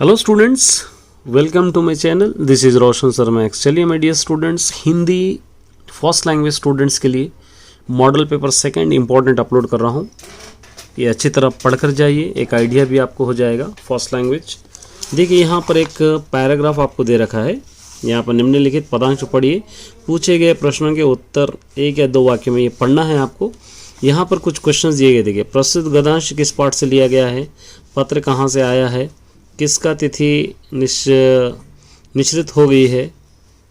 Hello students, welcome to my channel. This is Roshan Sharma X. चलिए my dear students, Hindi first language students के लिए model paper second important upload कर रहा हूँ। ये अच्छी तरह पढ़कर जाइए, एक आइडिया भी आपको हो जाएगा फर्स्ट लैंग्वेज। देखिए यहाँ पर एक पैराग्राफ आपको दे रखा है। यहाँ पर निम्नलिखित पदांश पढ़िए, पूछे गए प्रश्नों के उत्तर एक या दो वाक्य में ये पढ़ना है आपको। यहाँ पर कुछ क्वेश्चंस दिए गए। देखिए, प्रस्तुत गद्यांश किस पाठ से लिया गया है, पत्र कहाँ से आया है, किसका तिथि निश्चित हो गई है,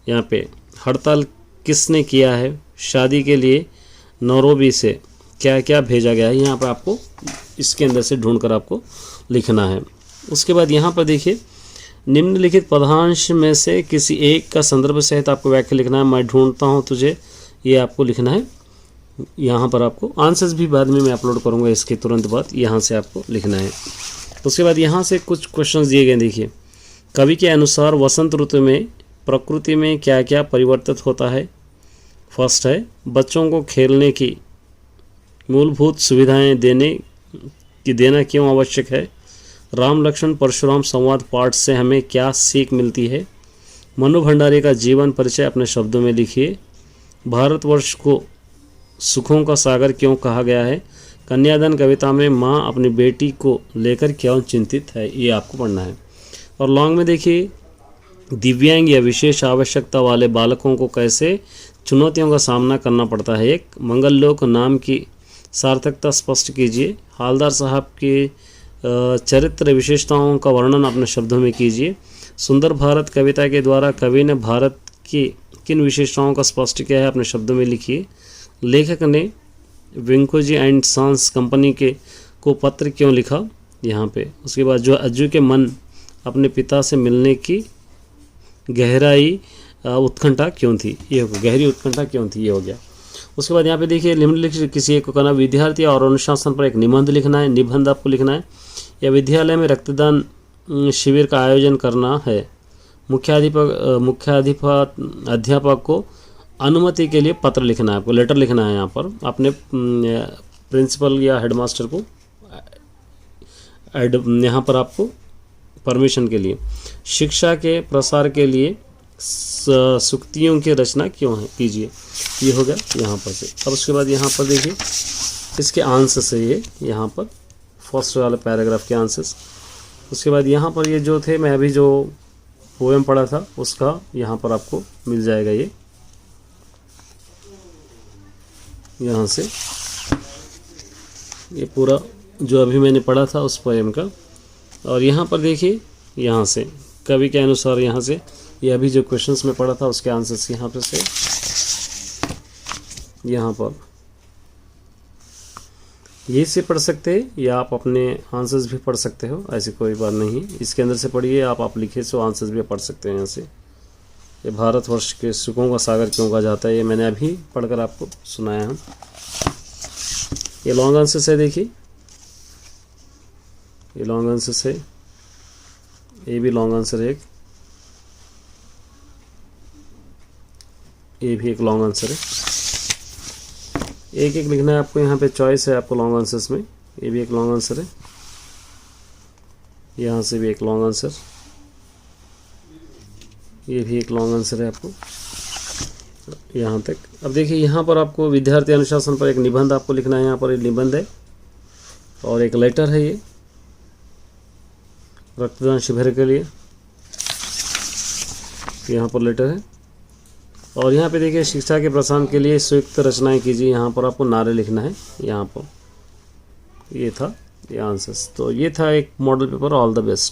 यहाँ पे हड़ताल किसने किया है, शादी के लिए नौरोबी से क्या क्या भेजा गया है, यहाँ पर आपको इसके अंदर से ढूंढकर आपको लिखना है। उसके बाद यहाँ पर देखिए, निम्नलिखित पदांश में से किसी एक का संदर्भ सहित आपको वाक्य लिखना है। मैं ढूंढता हूँ तुझे, ये आपको लिखना है। यहाँ पर आपको आंसर्स भी बाद में मैं अपलोड करूँगा, इसके तुरंत बाद यहाँ से आपको लिखना है। उसके बाद यहाँ से कुछ क्वेश्चंस दिए गए। देखिए, कवि के अनुसार वसंत ऋतु में प्रकृति में क्या क्या परिवर्तित होता है। फर्स्ट है, बच्चों को खेलने की मूलभूत सुविधाएं देना क्यों आवश्यक है। राम लक्ष्मण परशुराम संवाद पाठ से हमें क्या सीख मिलती है। मनु भंडारी का जीवन परिचय अपने शब्दों में लिखिए। भारतवर्ष को सुखों का सागर क्यों कहा गया है। कन्यादान कविता में माँ अपनी बेटी को लेकर क्यों चिंतित है, ये आपको पढ़ना है। और लॉन्ग में देखिए, दिव्यांग या विशेष आवश्यकता वाले बालकों को कैसे चुनौतियों का सामना करना पड़ता है। एक, मंगल लोक नाम की सार्थकता स्पष्ट कीजिए। हालदार साहब की चरित्र विशेषताओं का वर्णन अपने शब्दों में कीजिए। सुंदर भारत कविता के द्वारा कवि ने भारत की किन विशेषताओं का स्पष्ट किया है, अपने शब्दों में लिखिए। लेखक ने विंकोजी एंड सन्स कंपनी को पत्र क्यों लिखा, यहाँ पे। उसके बाद जो अज्जू के मन अपने पिता से मिलने की गहराई उत्कंठा क्यों थी, ये गहरी उत्कंठा क्यों थी, ये हो गया। उसके बाद यहाँ पे देखिए, निम्नलिखित किसी एक को कहना, विद्यार्थी और अनुशासन पर एक निबंध लिखना है। निबंध आपको लिखना है। या विद्यालय में रक्तदान शिविर का आयोजन करना है। अध्यापक को अनुमति के लिए पत्र लिखना है, आपको लेटर लिखना है यहाँ पर अपने प्रिंसिपल या हेडमास्टर को यहाँ पर आपको परमिशन के लिए। शिक्षा के प्रसार के लिए सूक्तियों की रचना क्यों है, कीजिए। ये हो गया यहाँ पर से। अब उसके बाद यहाँ पर देखिए, इसके आंसर्स है ये, यहाँ पर फर्स्ट वाले पैराग्राफ के आंसर्स। उसके बाद यहाँ पर ये जो थे, मैं अभी जो पोएम पढ़ा था उसका यहाँ पर आपको मिल जाएगा। ये यहाँ से ये पूरा जो अभी मैंने पढ़ा था उस पोएम का। और यहाँ पर देखिए, यहाँ से कवि के अनुसार, यहाँ से ये अभी जो क्वेश्चंस में पढ़ा था उसके आंसर्स यहाँ पर से यहाँ पर ये से पढ़ सकते हैं, या आप अपने आंसर्स भी पढ़ सकते हो, ऐसी कोई बात नहीं। इसके अंदर से पढ़िए, आप लिखे सो आंसर्स भी पढ़ सकते हैं यहाँ से। ये भारतवर्ष के सुखों का सागर क्यों कहा जाता है, ये मैंने अभी पढ़कर आपको सुनाया है। ये लॉन्ग आंसर्स है। देखिए, ये लॉन्ग आंसर्स है, ये भी लॉन्ग आंसर है। ये भी एक लॉन्ग आंसर है। एक एक लिखना है आपको, यहाँ पे चॉइस है आपको लॉन्ग आंसर्स में। ये भी एक लॉन्ग आंसर है, यहाँ से भी एक लॉन्ग आंसर, ये भी एक लॉन्ग आंसर है आपको यहाँ तक। अब देखिए, यहाँ पर आपको विद्यार्थी अनुशासन पर एक निबंध आपको लिखना है। यहाँ पर एक निबंध है और एक लेटर है, ये रक्तदान शिविर के लिए, यहाँ पर लेटर है। और यहाँ पे देखिए, शिक्षा के प्रसार के लिए संयुक्त रचनाएं कीजिए। यहाँ पर आपको नारे लिखना है। यहाँ पर ये था ये आंसर्स। तो ये था एक model paper. All the best.